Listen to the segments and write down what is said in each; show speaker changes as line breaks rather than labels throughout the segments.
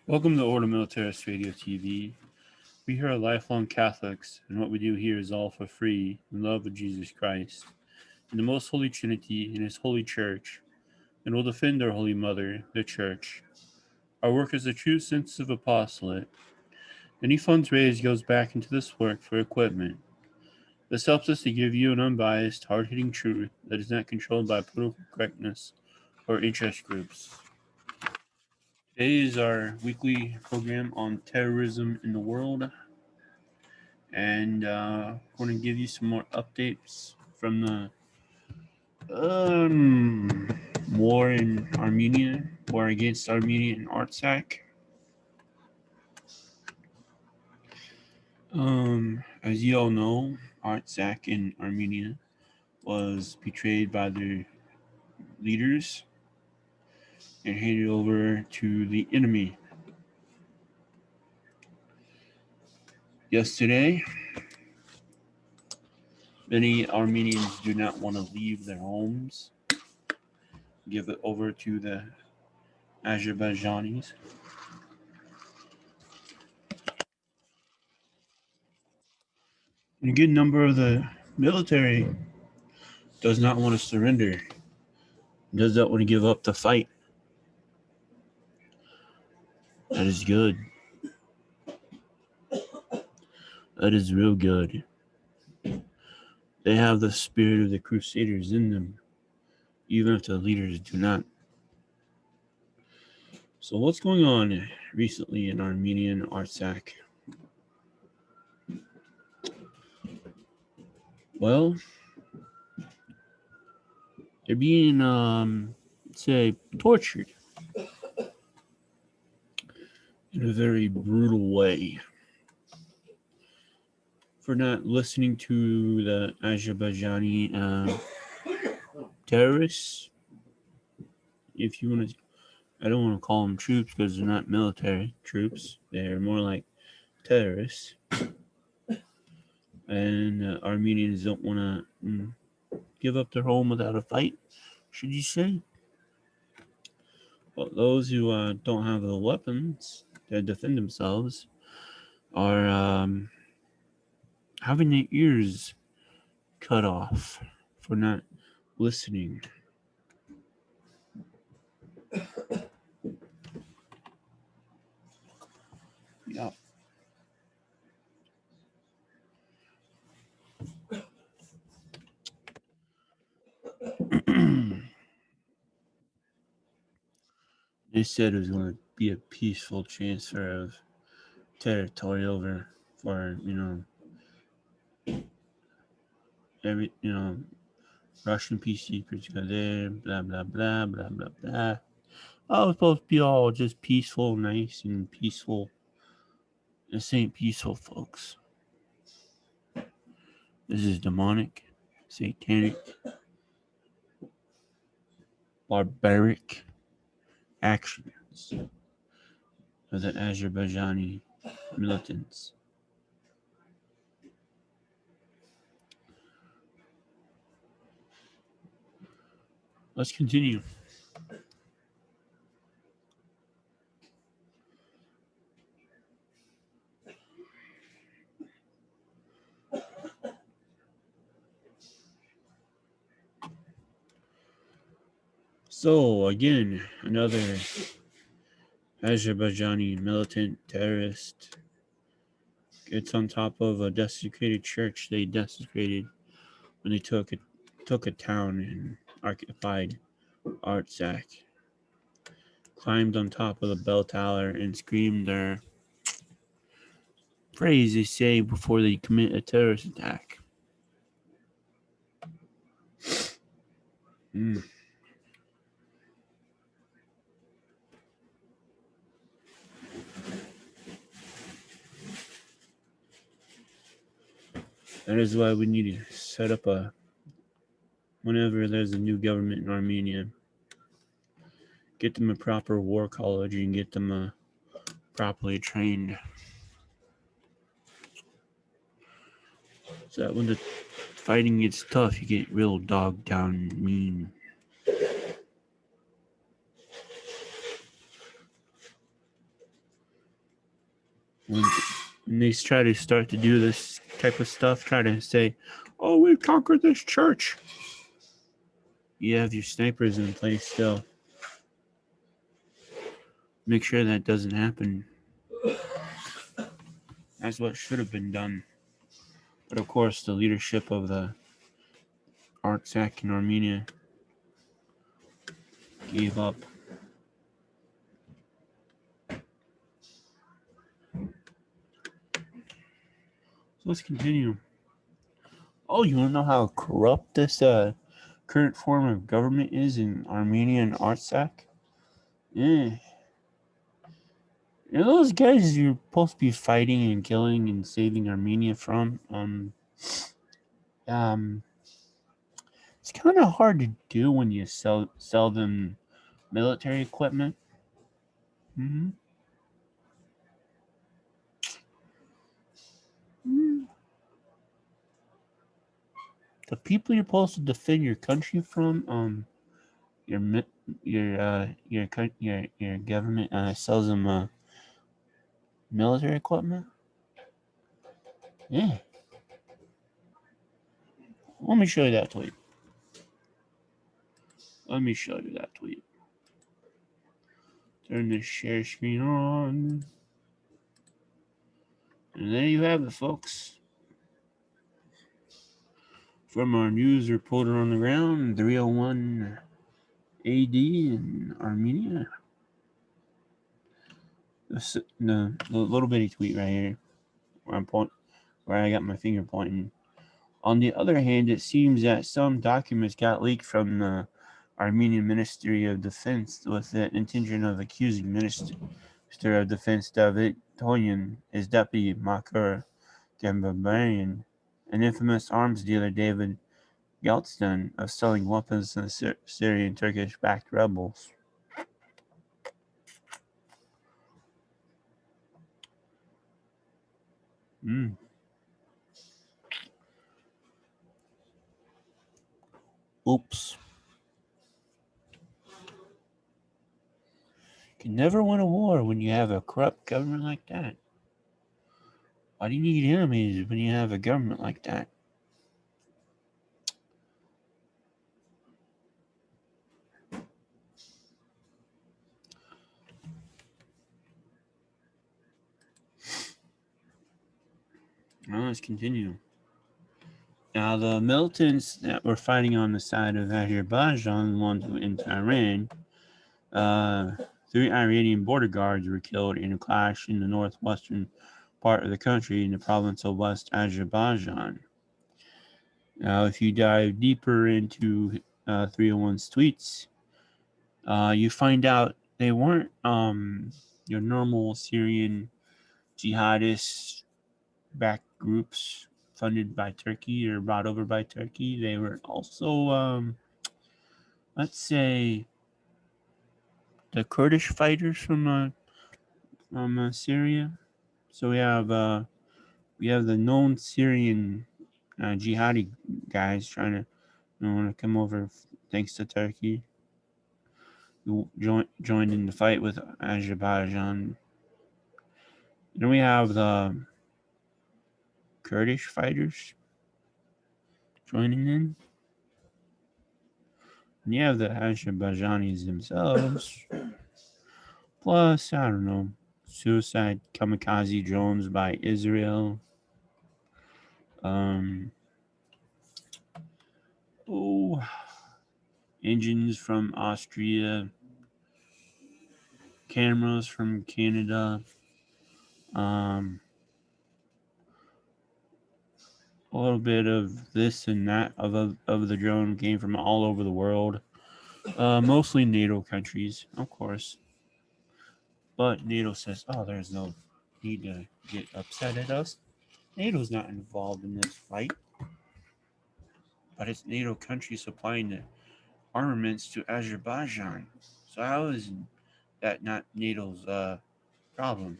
Welcome to Order Militaris Radio TV. We here are lifelong Catholics, and what we do here is all for free in love of Jesus Christ, in the most holy Trinity, in His holy Church, and will defend our Holy Mother, the Church. Our work is the true sense of apostolate. Any funds raised goes back into this work for equipment. This helps us to give you an unbiased, hard-hitting truth that is not controlled by political correctness or interest groups. Today is our weekly program on terrorism in the world, and we're going to give you some more updates from the war in Armenia, war against Armenia in Artsakh. As you all know, Artsakh in Armenia was betrayed by their leaders and handed over to the enemy. Yesterday, many Armenians do not want to leave their homes, give it over to the Azerbaijanis. And a good number of the military does not want to surrender, does not want to give up the fight. That is good. That is real good. They have the spirit of the Crusaders in them, even if the leaders do not. So what's going on recently in Armenia and Artsakh? Well, they're being, tortured in a very brutal way for not listening to the Azerbaijani terrorists. If you want to, I don't want to call them troops because they're not military troops. They're more like terrorists. And Armenians don't want to give up their home without a fight, should you say? But those who don't have the weapons to defend themselves are having their ears cut off for not listening. Yeah. They said it was going to be a peaceful transfer of territory over for, Russian peacekeepers go there, blah, blah, blah, blah, blah, blah. Oh, it's supposed to be all just peaceful, nice, and peaceful. This ain't peaceful, folks. This is demonic, satanic, barbaric actions of the Azerbaijani militants. Let's continue. So, again, another Azerbaijani militant terrorist gets on top of a desecrated church they desecrated when they took a town and occupied Artsakh, climbed on top of the bell tower and screamed their phrase they say before they commit a terrorist attack. That is why we need to set up whenever there's a new government in Armenia, get them a proper war college and get them properly trained. So that when the fighting gets tough, you get real dogged down and mean. when they try to start to do this type of stuff, try to say, "Oh, we've conquered this church." You have your snipers in place still. Make sure that doesn't happen. That's what should have been done. But of course, the leadership of the Artsakh in Armenia gave up. So let's continue. Oh, you want to know how corrupt this current form of government is in Armenia and Artsakh? Yeah. You know those guys you're supposed to be fighting and killing and saving Armenia from? It's kind of hard to do when you sell them military equipment. Mm-hmm. Mm-hmm. The people you're supposed to defend your country from, your government sells them military equipment. Yeah, let me show you that tweet. Let me show you that tweet. Turn the share screen on, and there you have it, folks. From our news reporter on the ground, 301 AD in Armenia. The little bitty tweet right here, where I got my finger pointing. On the other hand, it seems that some documents got leaked from the Armenian Ministry of Defense with the intention of accusing Minister of Defense David Toyan, his deputy Makar Gambarian, and infamous arms dealer David Galston of selling weapons to the Syrian Turkish-backed rebels. Oops. You can never win a war when you have a corrupt government like that. Why do you need enemies when you have a government like that? Now let's continue. Now the militants that were fighting on the side of Azerbaijan, the ones in Iran, 3 Iranian border guards were killed in a clash in the northwestern part of the country in the province of West Azerbaijan. Now, if you dive deeper into 301's tweets, you find out they weren't your normal Syrian jihadist backed groups funded by Turkey or brought over by Turkey. They were also, let's say, the Kurdish fighters from Syria. So we have the known Syrian jihadi guys trying to want to come over thanks to Turkey. Who joined in the fight with Azerbaijan. Then we have the Kurdish fighters joining in. And you have the Azerbaijanis themselves. Plus, I don't know, suicide kamikaze drones by Israel. Engines from Austria. Cameras from Canada. A little bit of this and that of the drone came from all over the world. Mostly NATO countries, of course. But NATO says, oh, there's no need to get upset at us. NATO's not involved in this fight. But it's NATO countries supplying the armaments to Azerbaijan. So how is that not NATO's problem?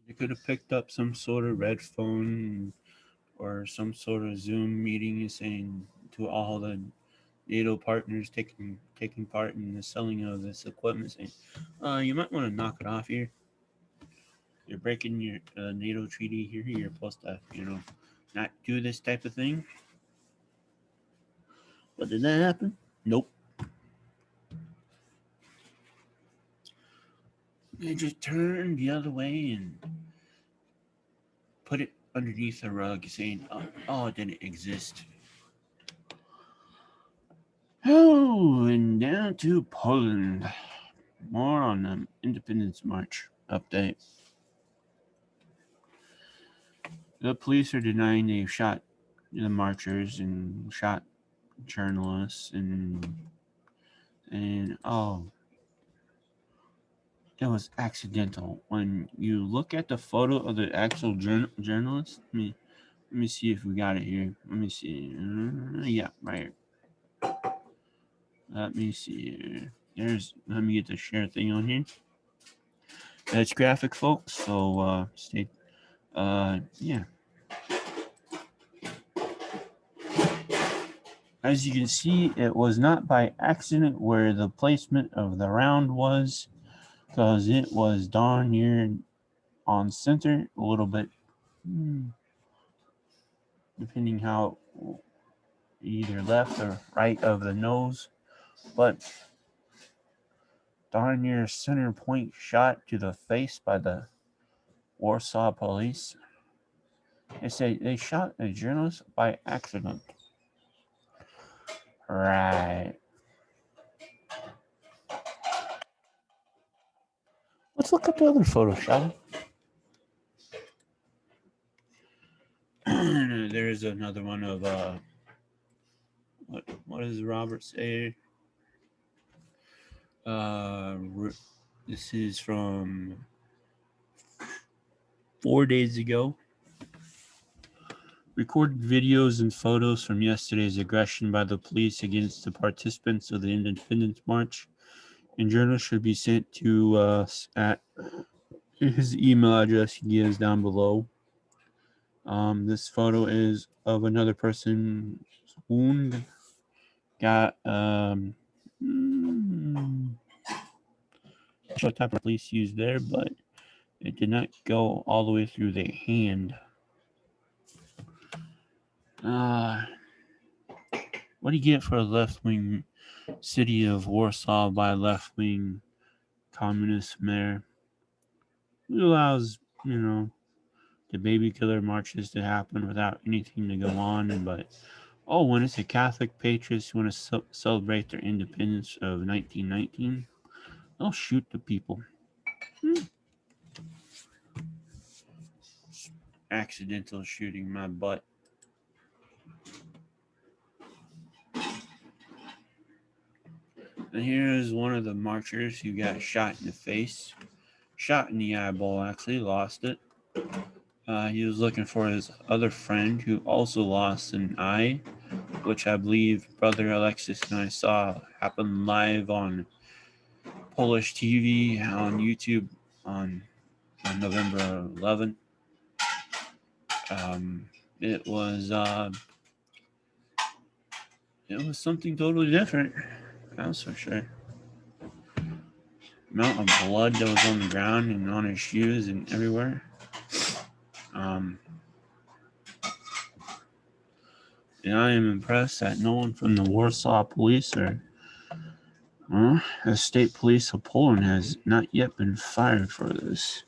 They could have picked up some sort of red phone or some sort of Zoom meeting saying to all the NATO partners taking part in the selling of this equipment, saying, "You might want to knock it off here. You're breaking your NATO treaty here. You're supposed to, not do this type of thing." But did that happen? Nope. They just turned the other way and put it underneath the rug, saying, "Oh, it didn't exist." Oh, and down to Poland. More on the Independence March update. The police are denying they shot the marchers and shot journalists and it was accidental. When you look at the photo of the actual journalist, let me see if we got it here. Let me see. Yeah, right here. Let me see. Let me get the share thing on here. It's graphic, folks. So stay. Yeah. As you can see, it was not by accident where the placement of the round was, because it was darn near on center, a little bit, depending how either left or right of the nose, but darn near center point shot to the face by the Warsaw police. They say they shot a journalist by accident. Right. Let's look at the other photo, shall we? There's another one of what does Robert say? This is from 4 days ago. Recorded videos and photos from yesterday's aggression by the police against the participants of the Independence March, and journals should be sent to us at his email address he gives down below. This photo is of another person's wound. Got what type of police used there, but it did not go all the way through the hand. What do you get for a left-wing city of Warsaw by left-wing communist mayor? It allows, the baby killer marches to happen without anything to go on. But, when it's a Catholic patriots who want to celebrate their independence of 1919, they'll shoot the people. Accidental shooting my butt. And here's one of the marchers who got shot in the face. Shot in the eyeball, actually, lost it. He was looking for his other friend who also lost an eye, which I believe Brother Alexis and I saw happen live on Polish TV on YouTube on November 11th. It was something totally different. That's for sure. Amount of blood that was on the ground and on his shoes and everywhere. And I am impressed that no one from the Warsaw police or the state police of Poland has not yet been fired for this.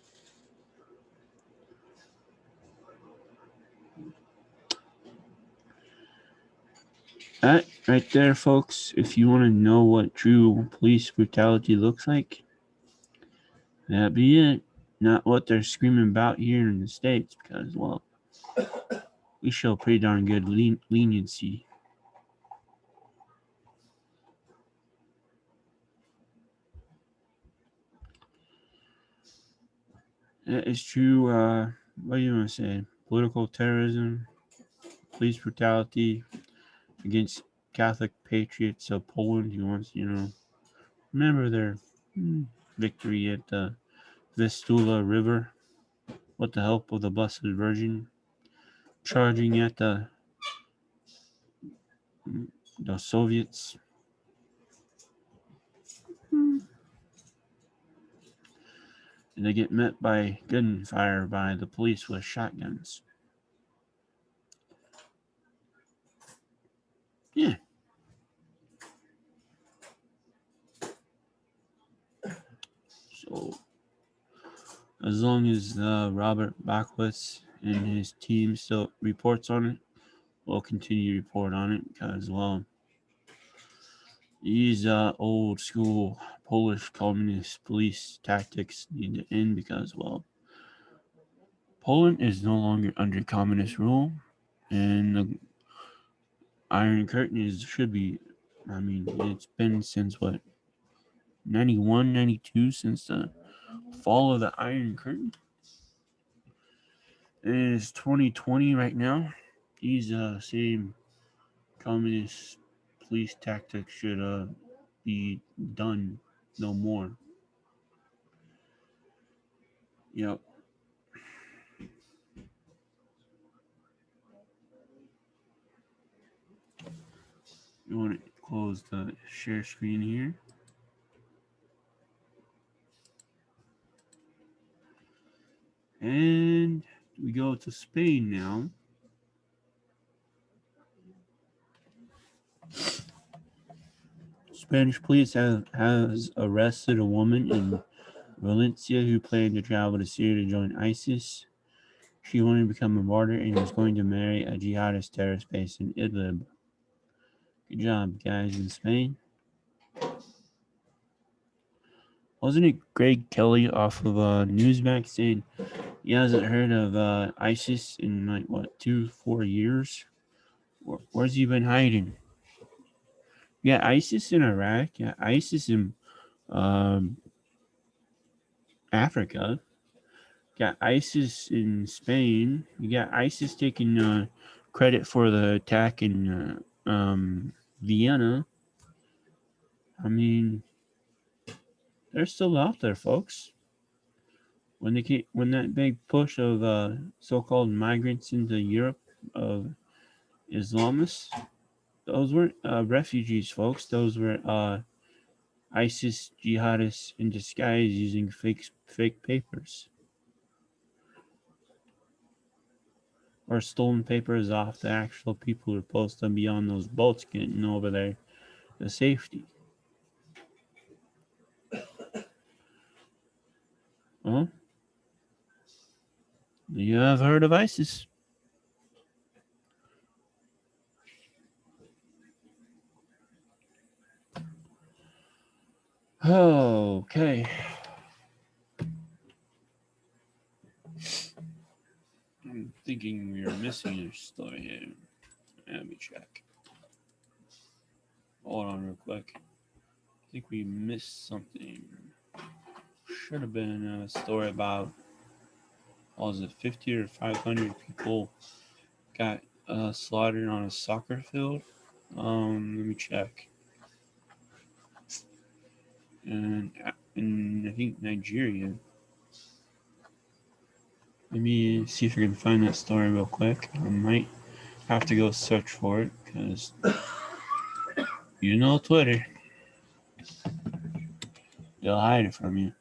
That right there, folks, if you want to know what true police brutality looks like, that'd be it. Not what they're screaming about here in the States, because, well, we show pretty darn good leniency. That is true, what do you want to say? Political terrorism, police brutality against Catholic patriots of Poland who wants, remember their victory at the Vistula River with the help of the Blessed Virgin, charging at the the Soviets. And they get met by gunfire by the police with shotguns. Yeah. So as long as Robert Backwitz and his team still reports on it, we'll continue to report on it because, well, these old school Polish communist police tactics need to end because, well, Poland is no longer under communist rule, and the Iron Curtain should be. I mean, it's been since what, 91, 92, since the fall of the Iron Curtain. It is 2020 right now. These same communist police tactics should be done no more. Yep. You want to close the share screen here. And we go to Spain now. Spanish police has arrested a woman in Valencia who planned to travel to Syria to join ISIS. She wanted to become a martyr and was going to marry a jihadist terrorist based in Idlib. Good job, guys, in Spain. Wasn't it Greg Kelly off of Newsmax saying he hasn't heard of ISIS in like, what, 4 years? Where's he been hiding? Yeah, ISIS in Iraq. Yeah, ISIS in um, Africa. Got ISIS in Spain. You got ISIS taking credit for the attack in Vienna. I mean, they're still out there, folks. When that big push of so-called migrants into Europe of Islamists, those weren't refugees, folks. Those were ISIS jihadists in disguise using fake papers or stolen papers off the actual people who are supposed to be on those boats getting over there to safety. Well, you have heard of ISIS. Okay. I'm thinking we are missing a story here. Let me check. Hold on real quick. I think we missed something. Should have been a story about, was it 50 or 500 people got slaughtered on a soccer field? Let me check. And in I think Nigeria. Let me see if I can find that story real quick. I might have to go search for it because you know Twitter, they'll hide it from you.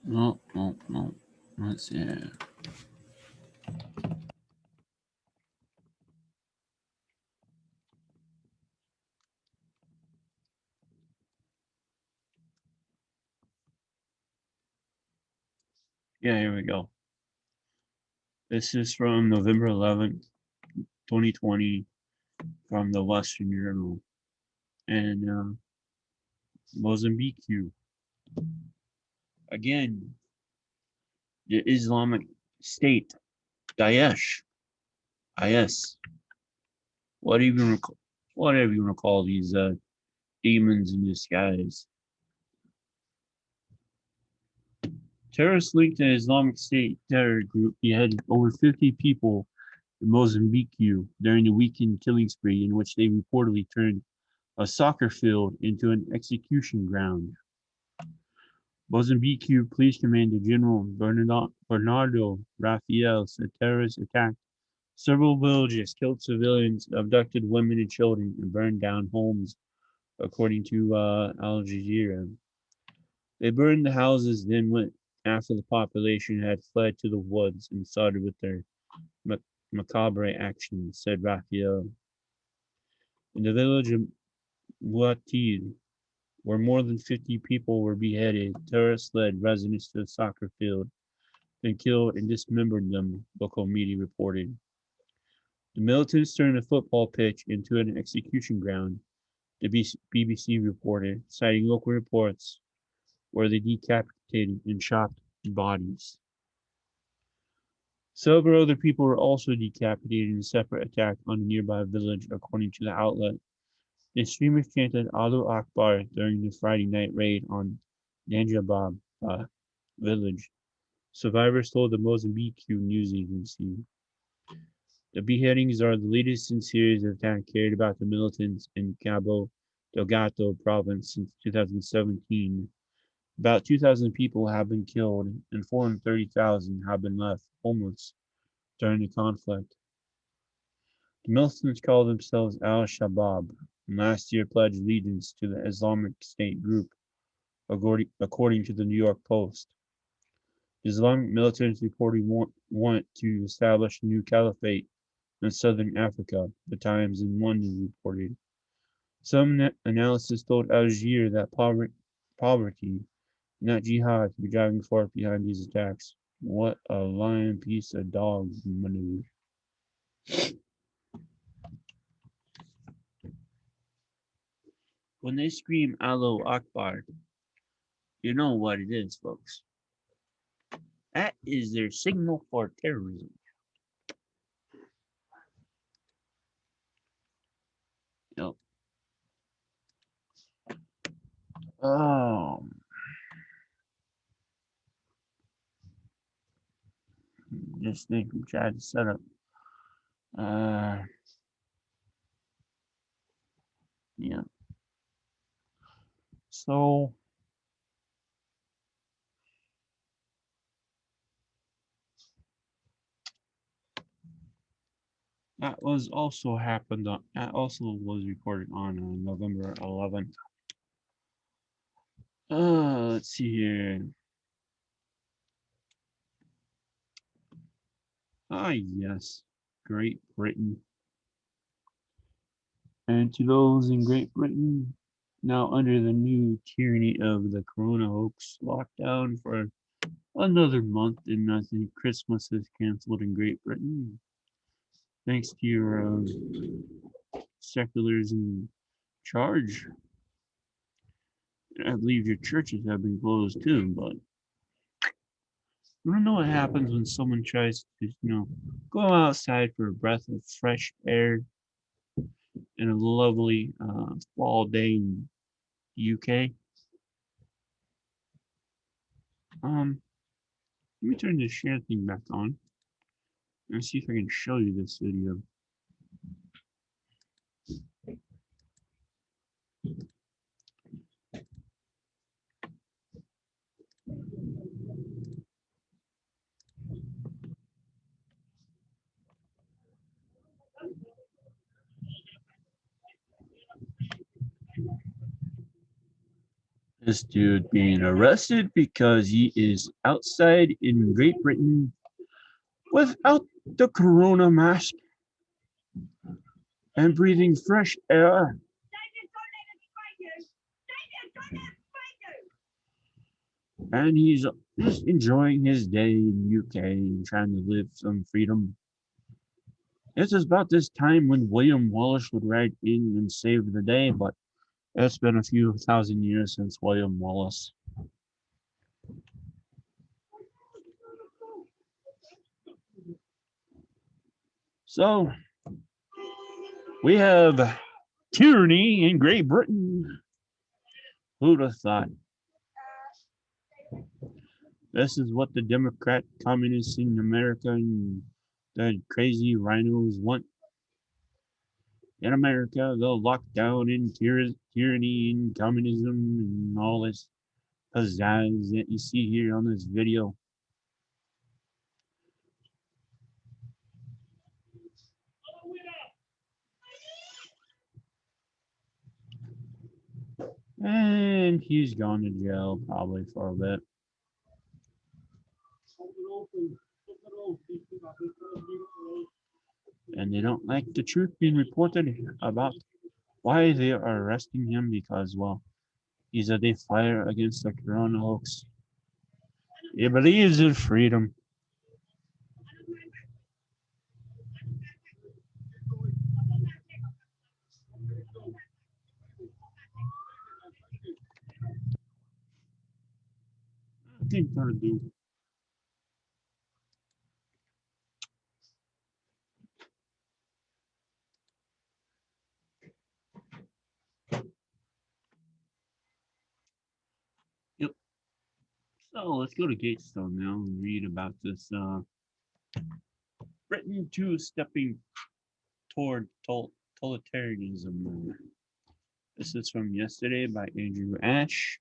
No, no, no. Let's see. Yeah, here we go. This is from November 11th, 2020, from the Western Journal. And Mozambique, again, the Islamic State Daesh, IS, whatever you want to call these demons in disguise. Terrorists linked to the Islamic State terror group beheaded over 50 people in Mozambique during the weekend killing spree in which they reportedly turned a soccer field into an execution ground. Mozambique Police Commander General Bernardo Rafael said terrorists attacked several villages, killed civilians, abducted women and children, and burned down homes, according to Al Jazeera. They burned the houses, then went after the population had fled to the woods and started with their macabre actions, said Raphael. In the village of Muatil, where more than 50 people were beheaded, terrorists led residents to a soccer field, then killed and dismembered them, local media reported. The militants turned a football pitch into an execution ground, the BBC reported, citing local reports where they decapitated and chopped bodies. Several other people were also decapitated in a separate attack on a nearby village, according to the outlet. The extremists chanted Allahu Akbar during the Friday night raid on Nanjabab village. Survivors told the Mozambique news agency. The beheadings are the latest in series of attacks carried out by the militants in Cabo Delgado province since 2017. About 2,000 people have been killed and 430,000 have been left homeless during the conflict. The militants call themselves Al-Shabaab and last year pledged allegiance to the Islamic State group, according to the New York Post. The Islamic militants reportedly want to establish a new caliphate in southern Africa, the Times in London reported. Some analysis told Al Jazeera that poverty, not jihad, could be driving force behind these attacks. What a lying piece of dog maneuver. When they scream Allahu Akbar, you know what it is, folks. That is their signal for terrorism. Yep. Just think we tried to set up. Yeah. So that also was reported on November 11th. Let's see here. Yes, Great Britain. And to those in Great Britain, now under the new tyranny of the corona hoax, lockdown for another month, and I think Christmas is canceled in Great Britain. Thanks to your seculars in charge. I believe your churches have been closed too, but you don't know what happens when someone tries to, go outside for a breath of fresh air in a lovely fall day in the UK. Let me turn the share thing back on and see if I can show you this video. This dude being arrested because he is outside in Great Britain without the corona mask and breathing fresh air. And he's just enjoying his day in the UK and trying to live some freedom. It's about this time when William Wallace would ride in and save the day, but it's been a few thousand years since William Wallace. So we have tyranny in Great Britain. Who'd have thought? This is what the Democrat communists in America and the crazy rhinos want. In America, they'll lock down in tyranny and communism and all this pizzazz that you see here on this video. And he's gone to jail probably for a bit. And they don't like the truth being reported about why they are arresting him because, well, he's a defier against the corona hoax. He believes in freedom. I think they're do. Yep. So let's go to Gatestone now and read about this Britain too stepping toward totalitarianism. This is from yesterday by Andrew Ash.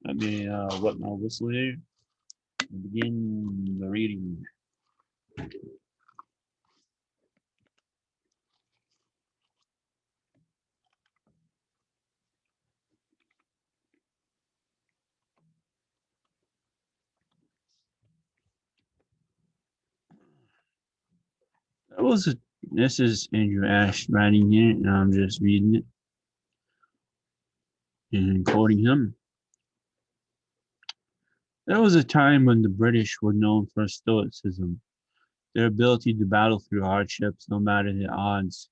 Let me wet my whistle here and begin the reading. This is Andrew Ash writing it, and I'm just reading it and quoting him. There was a time when the British were known for stoicism, their ability to battle through hardships no matter the odds.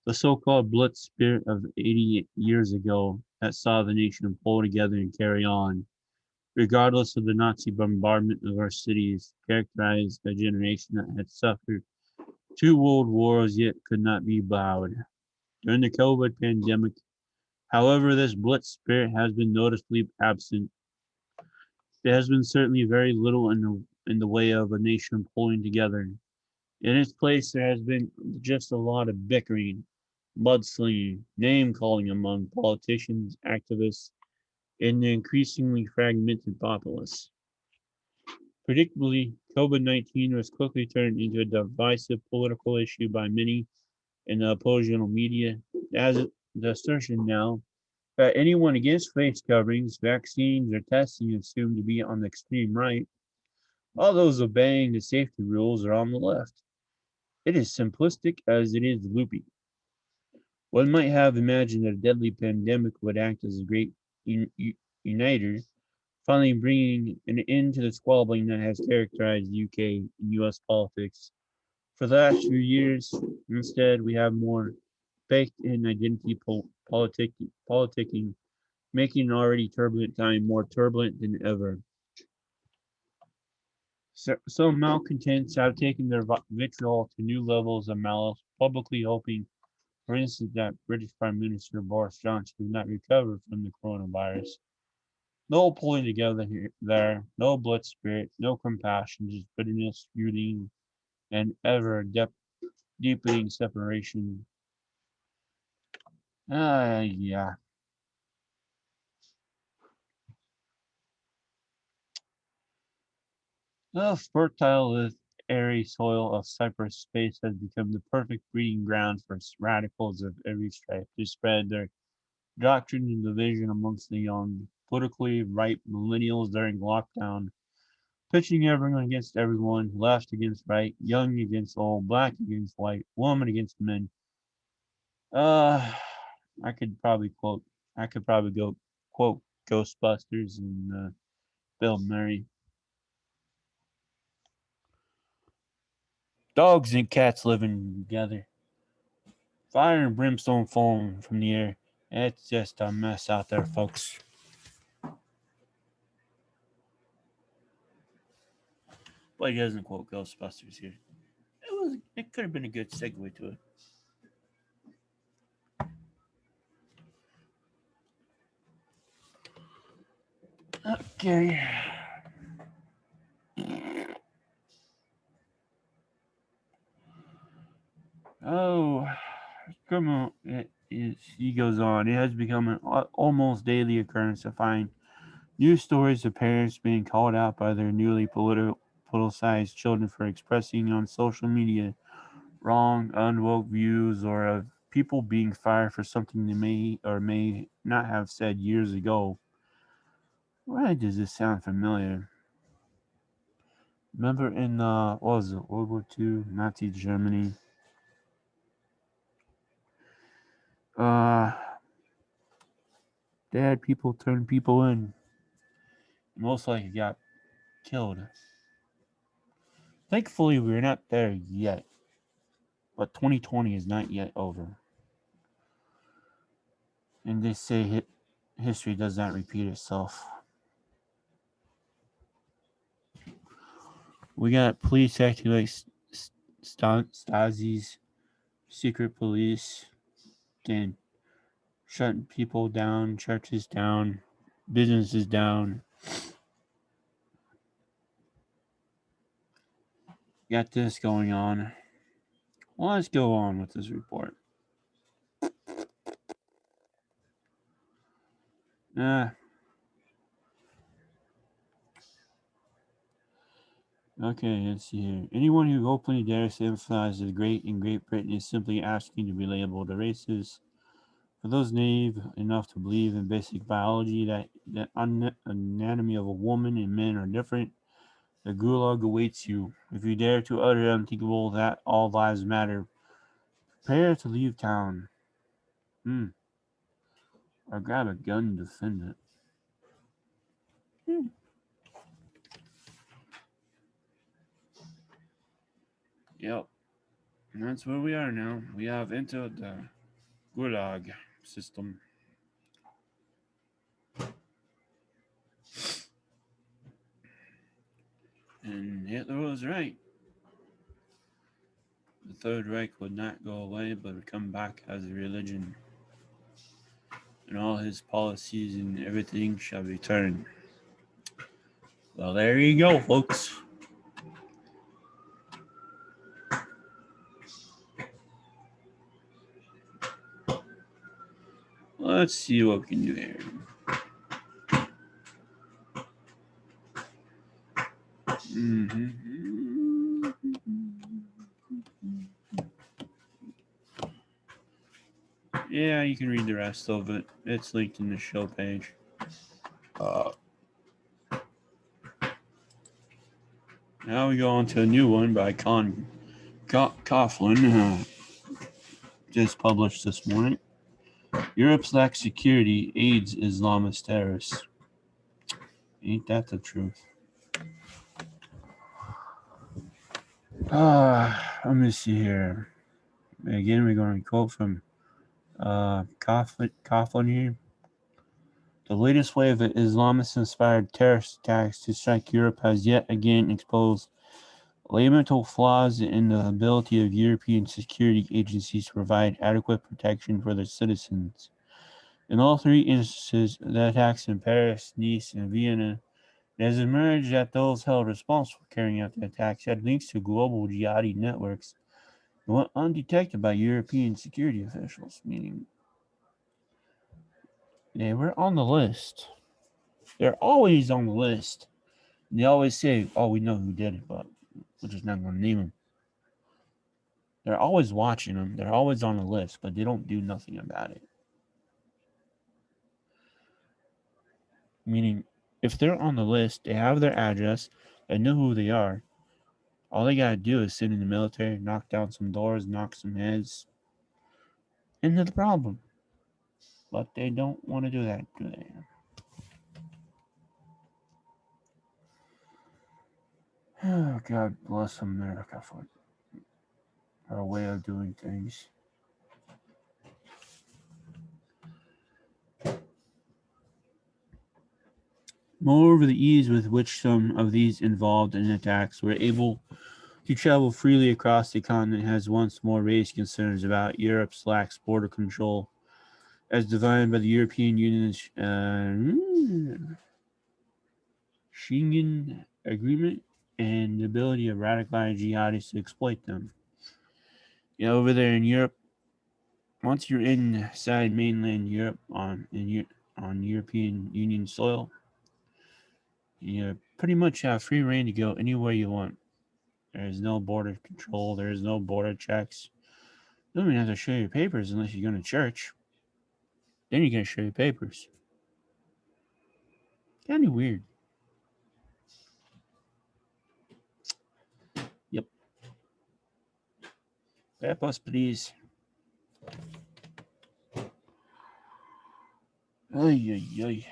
The so-called Blitz spirit of 80 years ago that saw the nation pull together and carry on, regardless of the Nazi bombardment of our cities, characterized a generation that had suffered 2 world wars yet could not be bowed. During the COVID pandemic, however, this Blitz spirit has been noticeably absent. There has been certainly very little in the way of a nation pulling together. In its place, there has been just a lot of bickering, mudslinging, name calling among politicians, activists, and the increasingly fragmented populace. Predictably, COVID 19 was quickly turned into a divisive political issue by many in the oppositional media, as the assertion now that anyone against face coverings, vaccines, or testing is assumed to be on the extreme right, while those obeying the safety rules are on the left. It is simplistic as it is loopy. One might have imagined that a deadly pandemic would act as a great uniter, finally bringing an end to the squabbling that has characterized UK and US politics for the last few years. Instead, we have more baked in identity politicking, making an already turbulent time more turbulent than ever. Some malcontents have taken their vitriol to new levels of malice, publicly hoping, for instance, that British Prime Minister Boris Johnson would not recover from the coronavirus. No pulling together here, there, no blood spirit, no compassion, just bitterness, feuding, and ever deepening separation. Yeah. The fertile, airy soil of Cyprus space has become the perfect breeding ground for radicals of every stripe to spread their doctrine and division amongst the young, politically ripe millennials during lockdown, pitching everyone against everyone, left against right, young against old, black against white, woman against men. Uh, I could probably quote. I could probably go quote Ghostbusters and Bill Murray. Dogs and cats living together. Fire and brimstone falling from the air. It's just a mess out there, folks. but he doesn't quote Ghostbusters here. It could have been a good segue to it. Okay. Oh, criminal. He goes on. It has become an almost daily occurrence to find news stories of parents being called out by their newly politicized children for expressing on social media wrong, unwoke views, or of people being fired for something they may or may not have said years ago. Why does this sound familiar? Remember in what was it, World War II, Nazi Germany? Uh, they had people turn people in. Most likely got killed. Thankfully, we're not there yet. But 2020 is not yet over. And they say history does not repeat itself. We got police acting like Stasi's secret police, then shutting people down, churches down, businesses down. Got this going on. Well, let's go on with this report. Okay, let's see here. Anyone who openly dares to emphasize the great in Great Britain is simply asking to be labeled a racist. For those naive enough to believe in basic biology that the anatomy of a woman and men are different, the gulag awaits you. If you dare to utter unthinkable that all lives matter, prepare to leave town. Or grab a gun and defend it. Yep. And that's where we are now. We have entered the gulag system. And Hitler was right. The Third Reich would not go away, but would come back as a religion. And all his policies and everything shall return. Well, there you go, folks. Let's see what we can do here. Yeah, you can read the rest of it. It's linked in the show page. Now we go on to a new one by Coughlin, just published this morning. Europe's lax security aids Islamist terrorists. Ain't that the truth? Let me see here. Again, we're going to quote from Coughlin here. The latest wave of Islamist-inspired terrorist attacks to strike Europe has yet again exposed lamentable flaws in the ability of European security agencies to provide adequate protection for their citizens. In all three instances, the attacks in Paris, Nice, and Vienna, it has emerged that those held responsible for carrying out the attacks had links to global jihadi networks and went undetected by European security officials, meaning they were on the list. They're always on the list. And they always say, oh, we know who did it, but we're just not going to name them. They're always watching them. They're always on the list, but they don't do nothing about it. Meaning, if they're on the list, they have their address, they know who they are. All they gotta do is sit in the military, knock down some doors, knock some heads. End of the problem. But they don't want to do that, do they? Oh, God bless America for our way of doing things. Moreover, the ease with which some of these involved in attacks were able to travel freely across the continent has once more raised concerns about Europe's lax border control, as defined by the European Union's Schengen Agreement and the ability of radicalized jihadis to exploit them. Over there in Europe, once you're inside mainland Europe on European Union soil, you pretty much have free reign to go anywhere you want. There is no border control. There is no border checks. You don't even have to show your papers unless you're going to church. Then you got to show your papers. Kind of weird. Yep. Help us, please. Ay, ay, ay.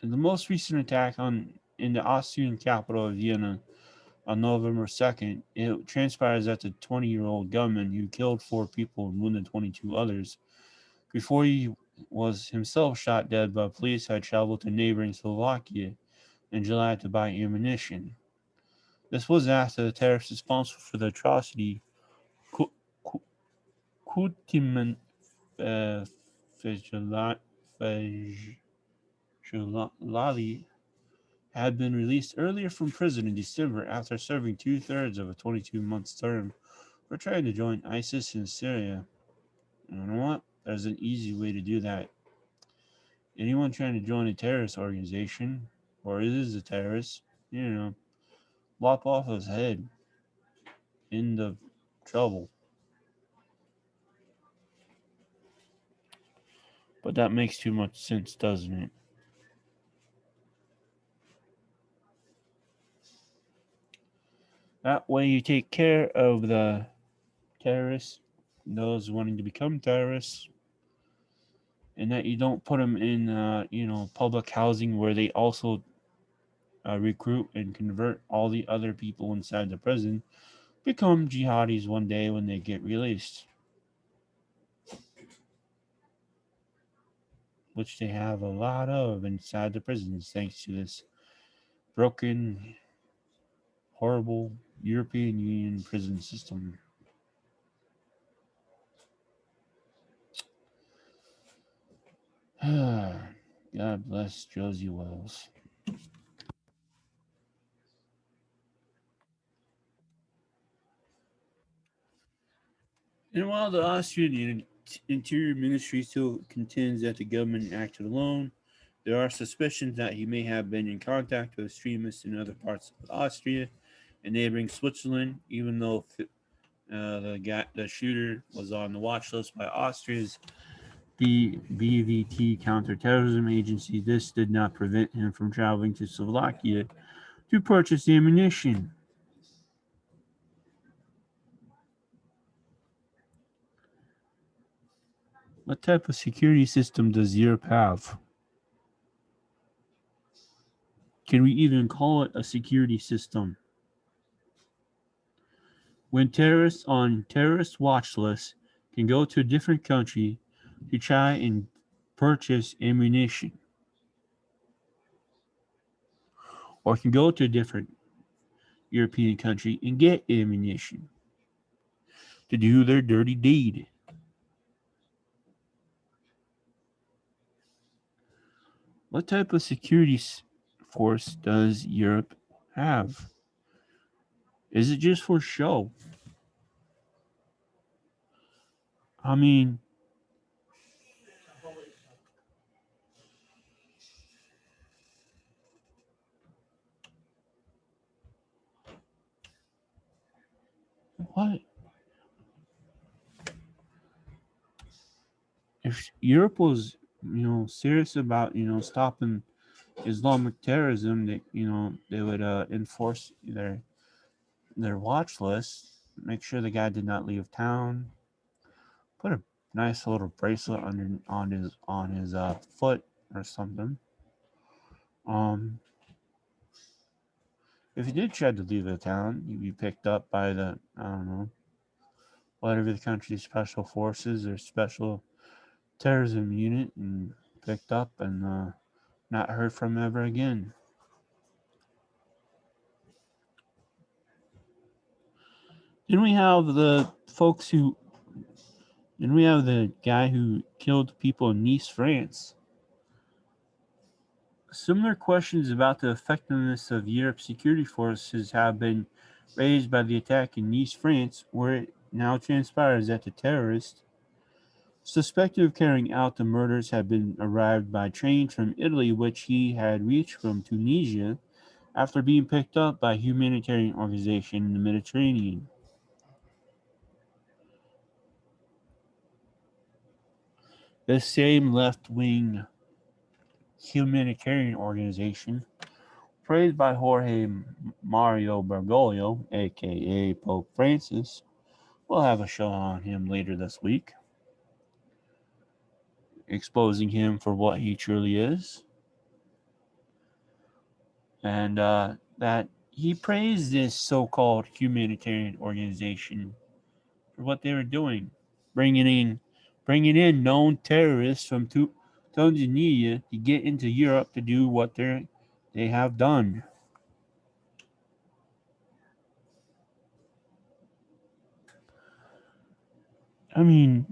The most recent attack in the Austrian capital of Vienna on November 2nd, it transpires that the 20-year-old gunman who killed 4 people and wounded 22 others before he was himself shot dead by police had traveled to neighboring Slovakia in July to buy ammunition. This was after the terrorists responsible for the atrocity, Kutiman Fejlali, had been released earlier from prison in December after serving two-thirds of a 22-month term for trying to join ISIS in Syria. You know what? There's an easy way to do that. Anyone trying to join a terrorist organization, or is a terrorist, lop off his head. End of trouble. But that makes too much sense, doesn't it? That way you take care of the terrorists, those wanting to become terrorists, and that you don't put them in, public housing where they also recruit and convert all the other people inside the prison become jihadis one day when they get released, which they have a lot of inside the prisons thanks to this broken, horrible European Union prison system. God bless Josie Wells. And while the Austrian Interior Ministry still contends that the government acted alone, there are suspicions that he may have been in contact with extremists in other parts of Austria and neighboring Switzerland, even though the shooter was on the watch list by Austria's BVT counterterrorism agency. This did not prevent him from traveling to Slovakia to purchase ammunition. What type of security system does Europe have? Can we even call it a security system? When terrorists on terrorist watch lists can go to a different country to try and purchase ammunition, or can go to a different European country and get ammunition to do their dirty deed. What type of security force does Europe have? Is it just for show? I mean, what? If Europe was, serious about, stopping Islamic terrorism, that they would enforce their watch list, make sure the guy did not leave town, put a nice little bracelet on his foot or something. Um, if he did try to leave the town, he'd be picked up by the I don't know whatever the country's special forces or special terrorism unit and picked up and not heard from ever again. Then we have the folks who. Then we have the guy who killed people in Nice, France. Similar questions about the effectiveness of Europe's security forces have been raised by the attack in Nice, France, where it now transpires that the terrorist suspected of carrying out the murders had been arrived by train from Italy, which he had reached from Tunisia after being picked up by a humanitarian organization in the Mediterranean. This same left-wing humanitarian organization, praised by Jorge Mario Bergoglio, aka Pope Francis, we'll have a show on him later this week, exposing him for what he truly is. And that he praised this so-called humanitarian organization for what they were doing, bringing in bringing in known terrorists from Tanzania to get into Europe to do what they have done. I mean,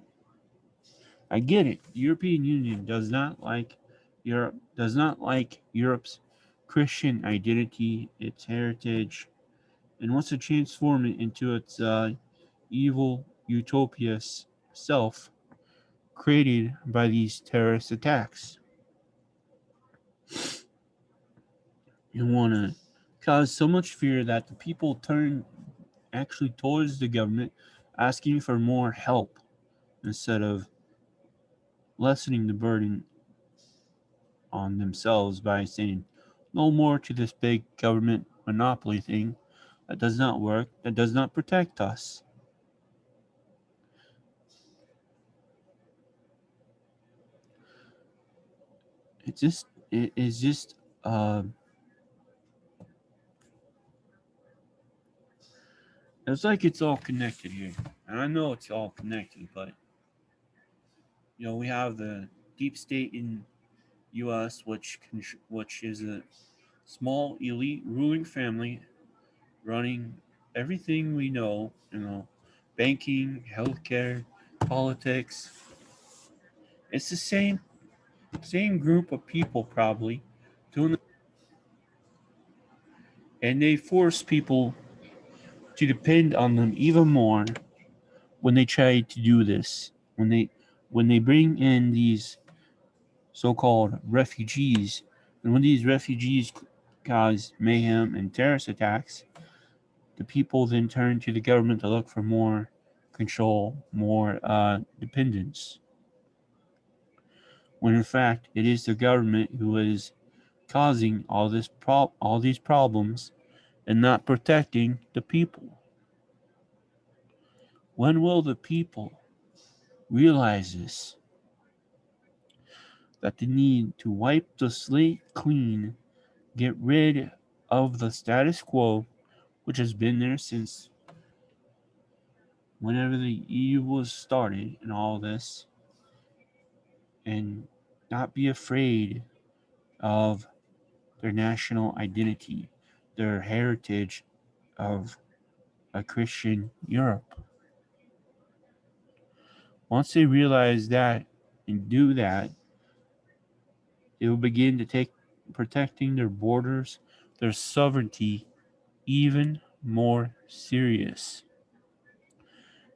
I get it. The European Union does not like Europe's Christian identity, its heritage, and wants to transform it into its evil utopia self created by these terrorist attacks. And want to cause so much fear that the people turn actually towards the government asking for more help instead of lessening the burden on themselves by saying no more to this big government monopoly thing that does not work, that does not protect us. It is just uh, it's like it's all connected here, and I know it's all connected, but we have the deep state in U.S., which is a small elite ruling family running everything we know, banking, healthcare, politics. It's the same group of people probably doing, and they force people to depend on them even more when they try to do this. When they bring in these so-called refugees, and when these refugees cause mayhem and terrorist attacks, the people then turn to the government to look for more control, more dependence. When in fact it is the government who is causing all these problems and not protecting the people. When will the people realize this? That they need to wipe the slate clean, get rid of the status quo, which has been there since whenever the EU was started and all this, and not be afraid of their national identity, their heritage of a Christian Europe. Once they realize that and do that, they will begin to take protecting their borders, their sovereignty, even more serious.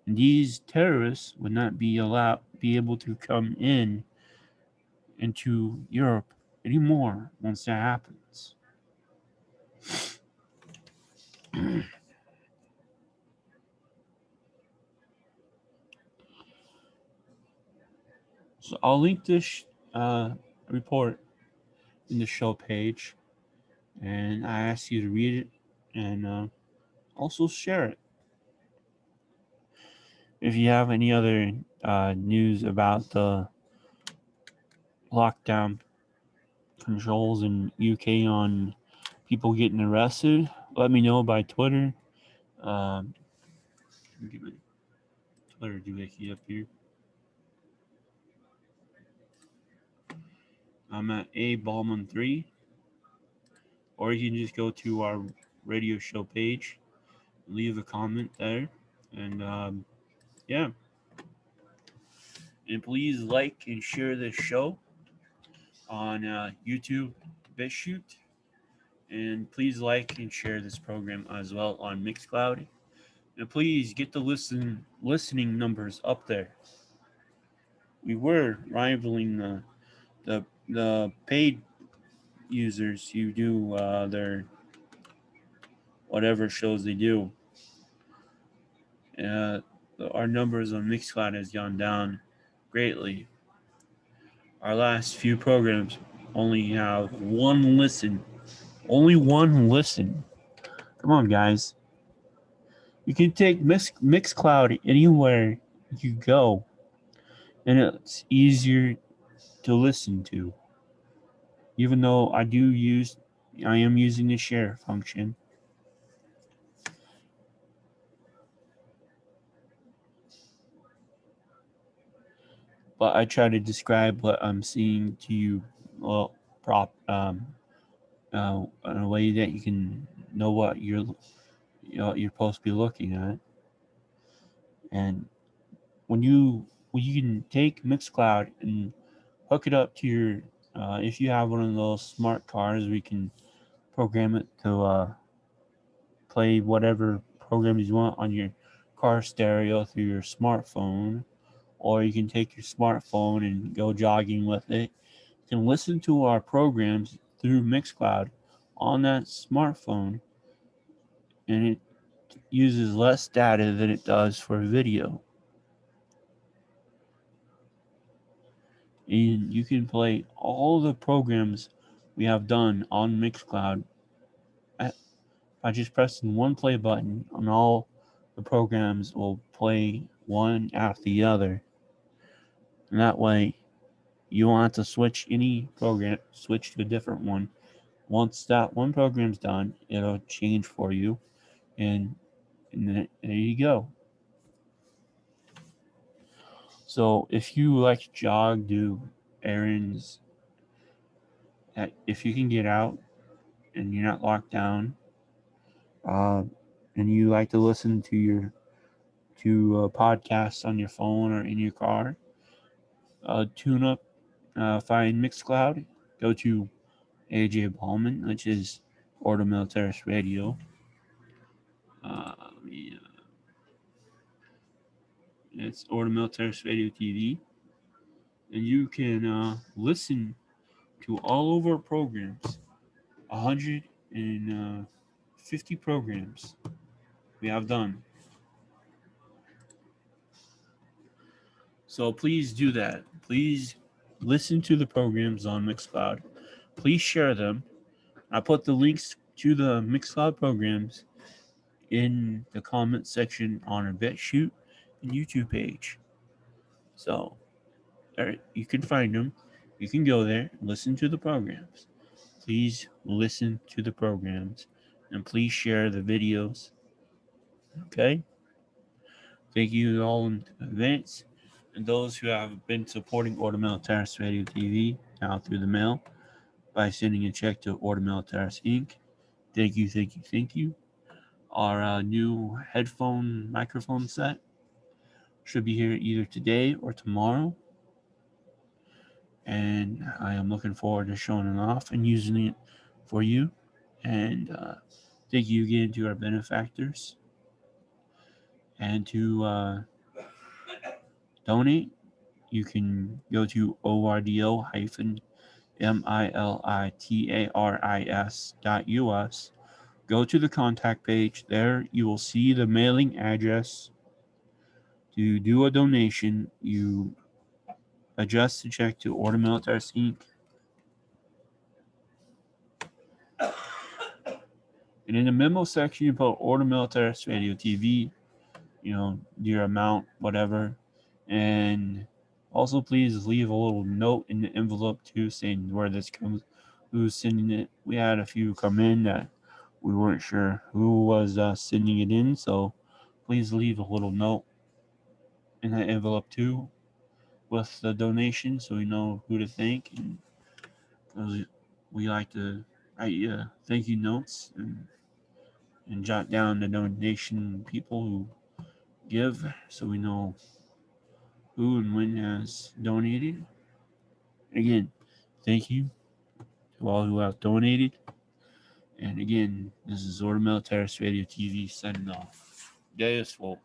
And these terrorists would not be able to come into Europe anymore once that happens. So I'll link this report in the show page, and I ask you to read it and also share it. If you have any other news about the lockdown controls in UK on people getting arrested, let me know by Twitter. Um, get my Twitter doohickey up here. I'm at A Ballman3, or you can just go to our radio show page, leave a comment there, and yeah. And please like and share this show on YouTube, BitChute, and please like and share this program as well on Mixcloud. And please get the listening numbers up there. We were rivaling the paid users who do their whatever shows they do. Uh, our numbers on Mixcloud has gone down greatly. Our last few programs only have one listen. Only one listen. Come on, guys. You can take Mixcloud anywhere you go, and it's easier to listen to. Even though I am using the share function. But I try to describe what I'm seeing to you, well, in a way that you can know what you're supposed to be looking at. And when you can take Mixcloud and hook it up to your, if you have one of those smart cars, we can program it to play whatever programs you want on your car stereo through your smartphone, or you can take your smartphone and go jogging with it. You can listen to our programs through Mixcloud on that smartphone, and it uses less data than it does for video. And you can play all the programs we have done on Mixcloud by just pressing one play button, and all the programs will play one after the other. And that way, you won't have to switch to a different one. Once that one program's done, it'll change for you, and then there you go. So if you like to jog, do errands, if you can get out and you're not locked down, uh, and you like to listen to podcasts on your phone or in your car, tune up, find Mixcloud, go to AJ Ballman, which is Ordo Militaris Radio. Yeah, it's Ordo Militaris Radio TV, and you can listen to all of our programs, 150 programs we have done. So please do that. Please listen to the programs on Mixcloud. Please share them. I put the links to the Mixcloud programs in the comment section on our BitChute and YouTube page. So you can find them. You can go there, listen to the programs. Please listen to the programs, and please share the videos. Okay? Thank you all in advance, and those who have been supporting Ordo Militaris Radio TV now through the mail by sending a check to Ordo Militaris Inc. Thank you, thank you, thank you. Our new headphone microphone set should be here either today or tomorrow, and I am looking forward to showing it off and using it for you. And thank you again to our benefactors, and to donate, you can go to ordo-militaris.us. Go to the contact page. There you will see the mailing address. To do a donation, you address the check to Ordo Militaris Inc. And in the memo section, you put Ordo Militaris Radio TV, your amount, whatever. And also, please leave a little note in the envelope too, saying where this comes, who's sending it. We had a few come in that we weren't sure who was sending it in, so please leave a little note in that envelope too with the donation, so we know who to thank. And We like to write thank you notes and jot down the donation people who give so we know who and when has donated. Again, thank you to all who have donated. And again, this is Ormel Terrace Radio TV signing off. Deus Vol.